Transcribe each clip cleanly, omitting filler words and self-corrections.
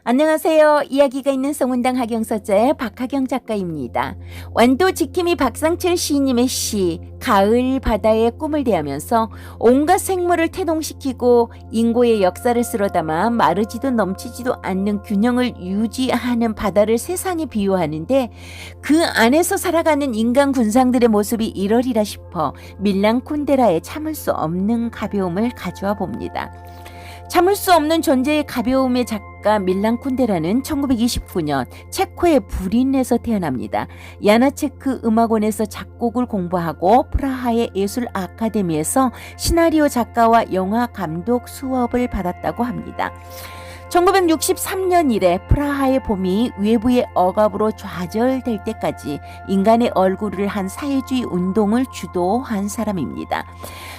안녕하세요. 이야기가 있는 성운당 학영서재 박하경 작가입니다. 완도 지킴이 박상철 시인님의 시 가을 바다의 꿈을 대하면서 온갖 생물을 태동시키고 인고의 역사를 쓸어담아 마르지도 넘치지도 않는 균형을 유지하는 바다를 세상에 비유하는데 그 안에서 살아가는 인간 군상들의 모습이 이러리라 싶어 밀란 쿤데라의 참을 수 없는 가벼움을 가져와 봅니다. 참을 수 없는 존재의 가벼움의 작가 밀란 쿤데라는 1929년 체코의 불인에서 태어납니다. 야나체크 음악원에서 작곡을 공부하고 프라하의 예술 아카데미에서 시나리오 작가와 영화 감독 수업을 받았다고 합니다. 1963년 이래 프라하의 봄이 외부의 억압으로 좌절될 때까지 인간의 얼굴을 한 사회주의 운동을 주도한 사람입니다.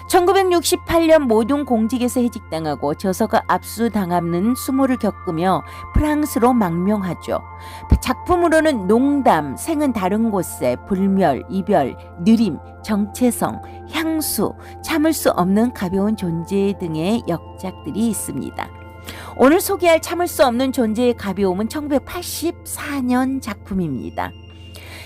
1968년 모든 공직에서 해직당하고 저서가 압수당하는 수모를 겪으며 프랑스로 망명하죠. 작품으로는 농담, 생은 다른 곳에, 불멸, 이별, 느림, 정체성, 향수, 참을 수 없는 가벼운 존재 등의 역작들이 있습니다. 오늘 소개할 참을 수 없는 존재의 가벼움은 1984년 작품입니다.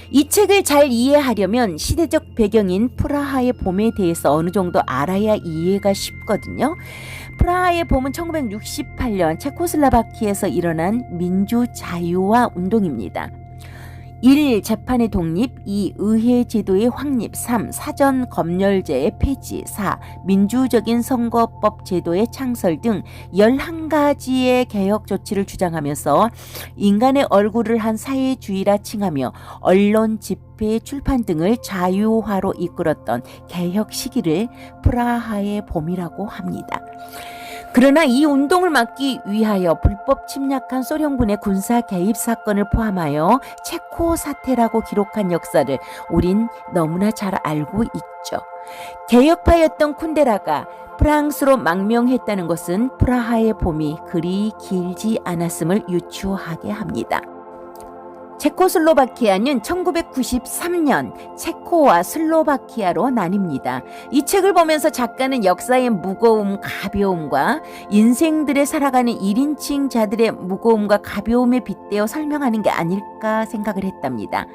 이 책을 잘 이해하려면 시대적 배경인 프라하의 봄에 대해서 어느 정도 알아야 이해가 쉽거든요. 프라하의 봄은 1968년 체코슬로바키아에서 일어난 민주자유화 운동입니다. 1. 재판의 독립, 2. 의회 제도의 확립, 3. 사전 검열제의 폐지, 4. 민주적인 선거법 제도의 창설 등 11가지의 개혁 조치를 주장하면서 인간의 얼굴을 한 사회주의라 칭하며 언론, 집회, 출판 등을 자유화로 이끌었던 개혁 시기를 프라하의 봄이라고 합니다. 그러나 이 운동을 막기 위하여 불법 침략한 소련군의 군사 개입 사건을 포함하여 체코 사태라고 기록한 역사를 우린 너무나 잘 알고 있죠. 개혁파였던 쿤데라가 프랑스로 망명했다는 것은 프라하의 봄이 그리 길지 않았음을 유추하게 합니다. 체코슬로바키아는 1993년 체코와 슬로바키아로 나뉩니다. 이 책을 보면서 작가는 역사의 무거움, 가벼움과 인생들에 살아가는 1인칭 자들의 무거움과 가벼움에 빗대어 설명하는 게 아닐까 생각을 했답니다.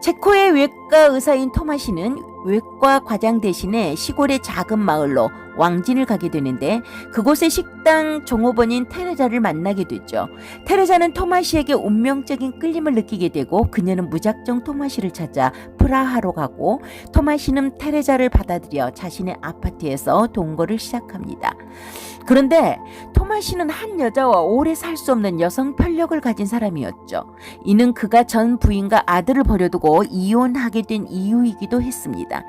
체코의 외과 의사인 토마시는 외과 과장 대신에 시골의 작은 마을로 왕진을 가게 되는데 그곳의 식당 종업원인 테레자를 만나게 되죠. 테레자는 토마시에게 운명적인 끌림을 느끼게 되고 그녀는 무작정 토마시를 찾아 프라하로 가고 토마시는 테레자를 받아들여 자신의 아파트에서 동거를 시작합니다. 그런데 토마시는 한 여자와 오래 살 수 없는 여성 편력을 가진 사람이었죠. 이는 그가 전 부인과 아들을 버려두고 이혼하게 된 이유이기도 했습니다.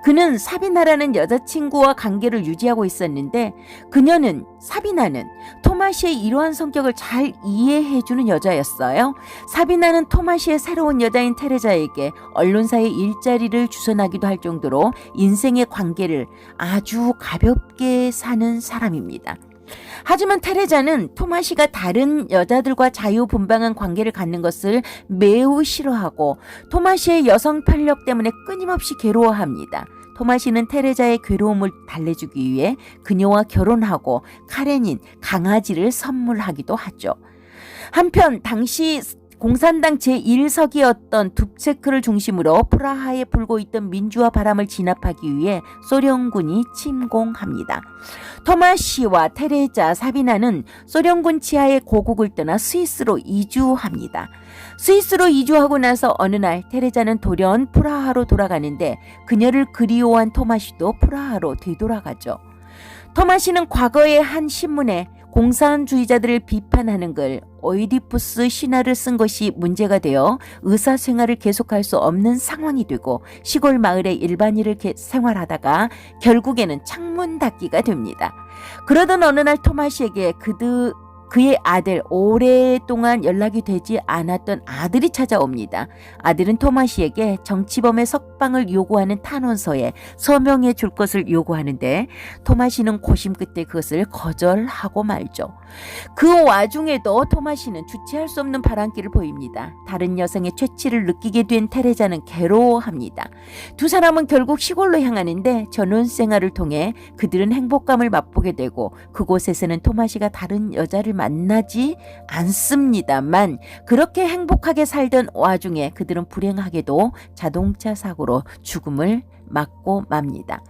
그는 사비나라는 여자친구와 관계를 유지하고 있었는데 그녀는 사비나는 토마시의 이러한 성격을 잘 이해해주는 여자였어요. 사비나는 토마시의 새로운 여자인 테레자에게 언론사의 일자리를 주선하기도 할 정도로 인생의 관계를 아주 가볍게 사는 사람입니다. 하지만 테레자는 토마시가 다른 여자들과 자유분방한 관계를 갖는 것을 매우 싫어하고 토마시의 여성 편력 때문에 끊임없이 괴로워합니다. 토마시는 테레자의 괴로움을 달래주기 위해 그녀와 결혼하고 카레닌 강아지를 선물하기도 하죠. 한편 당시 공산당 제1석이었던 둡체크를 중심으로 프라하에 불고 있던 민주화 바람을 진압하기 위해 소련군이 침공합니다. 토마시와 테레자, 사비나는 소련군 치하의 고국을 떠나 스위스로 이주합니다. 스위스로 이주하고 나서 어느 날 테레자는 돌연 프라하로 돌아가는데 그녀를 그리워한 토마시도 프라하로 되돌아가죠. 토마시는 과거의 한 신문에 공산주의자들을 비판하는 글 오이디푸스 신화를 쓴 것이 문제가 되어 의사생활을 계속할 수 없는 상황이 되고 시골 마을의 일반인을 생활하다가 결국에는 창문 닫기가 됩니다. 그러던 어느 날 토마시에게 그의 아들, 오랫동안 연락이 되지 않았던 아들이 찾아옵니다. 아들은 토마시에게 정치범의 석방을 요구하는 탄원서에 서명해 줄 것을 요구하는데 토마시는 고심 끝에 그것을 거절하고 말죠. 그 와중에도 토마시는 주체할 수 없는 바람길을 보입니다. 다른 여성의 퇴치를 느끼게 된 테레자는 괴로워합니다. 두 사람은 결국 시골로 향하는데 전원 생활을 통해 그들은 행복감을 맛보게 되고 그곳에서는 토마시가 다른 여자를 만나지 않습니다만 그렇게 행복하게 살던 와중에 그들은 불행하게도 자동차 사고로 죽음을 맞고 맙니다.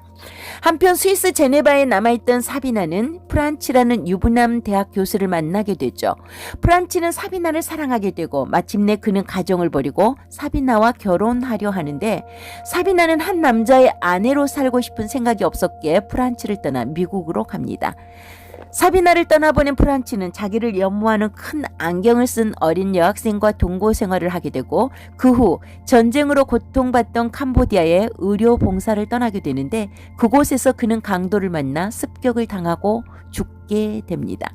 한편 스위스 제네바에 남아있던 사비나는 프란치라는 유부남 대학 교수를 만나게 되죠. 프란치는 사비나를 사랑하게 되고 마침내 그는 가정을 버리고 사비나와 결혼하려 하는데 사비나는 한 남자의 아내로 살고 싶은 생각이 없었기에 프란치를 떠나 미국으로 갑니다. 사비나를 떠나보낸 프란치는 자기를 연모하는 큰 안경을 쓴 어린 여학생과 동거 생활을 하게 되고 그 후 전쟁으로 고통받던 캄보디아에 의료 봉사를 떠나게 되는데 그곳에서 그는 강도를 만나 습격을 당하고 죽게 됩니다.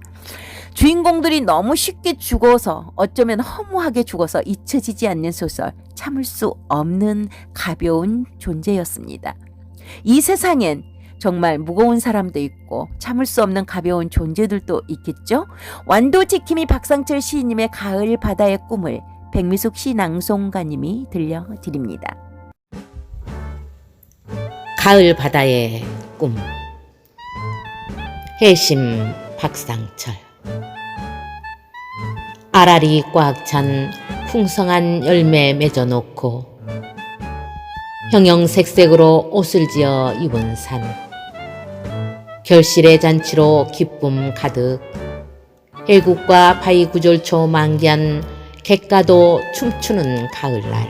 주인공들이 너무 쉽게 죽어서 어쩌면 허무하게 죽어서 잊혀지지 않는 소설, 참을 수 없는 가벼운 존재였습니다. 이 세상엔 정말 무거운 사람도 있고 참을 수 없는 가벼운 존재들도 있겠죠. 완도지킴이 박상철 시인님의 가을 바다의 꿈을 백미숙 시낭송가님이 들려드립니다. 가을 바다의 꿈. 해심 박상철. 알알이 꽉 찬 풍성한 열매 맺어놓고 형형색색으로 옷을 지어 입은 산. 결실의 잔치로 기쁨 가득. 해국과 바위구절초 만기한 객가도 춤추는 가을날.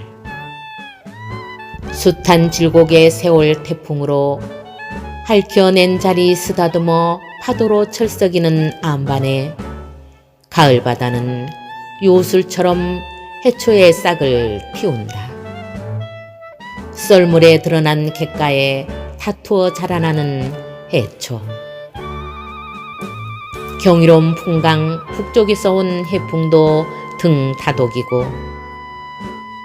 숱한 질곡의 세월 태풍으로 핥혀낸 자리 쓰다듬어 파도로 철썩이는 안반에 가을 바다는 요술처럼 해초의 싹을 피운다. 썰물에 드러난 갯가에 다투어 자라나는 해초. 경이로운 풍강 북쪽에서 온 해풍도 등 다독이고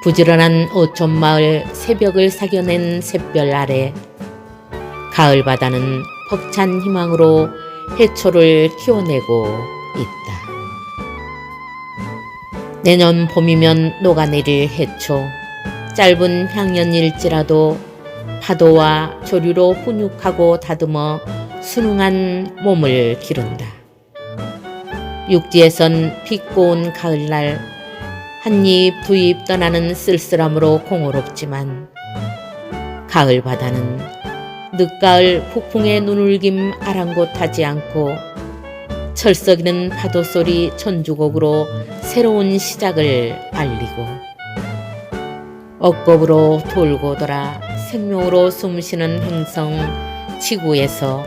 부지런한 어촌마을 새벽을 사겨낸 샛별 아래 가을 바다는 벅찬 희망으로 해초를 키워내고 있다. 내년 봄이면 녹아내릴 해초. 짧은 향연일지라도 파도와 조류로 훈육하고 다듬어 순응한 몸을 기른다. 육지에선 비 고운 가을날 한 입 두 입 떠나는 쓸쓸함으로 공허롭지만 가을 바다는 늦가을 폭풍의 눈울김 아랑곳하지 않고 철썩이는 파도 소리 천주곡으로 새로운 시작을 알리고 억겁으로 돌고 돌아 생명으로 숨쉬는 행성 지구에서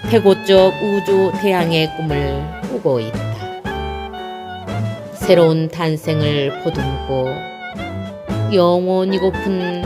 태고적 우주 대양의 꿈을 꾸고 있다. 새로운 탄생을 보듬고 영원히 고픈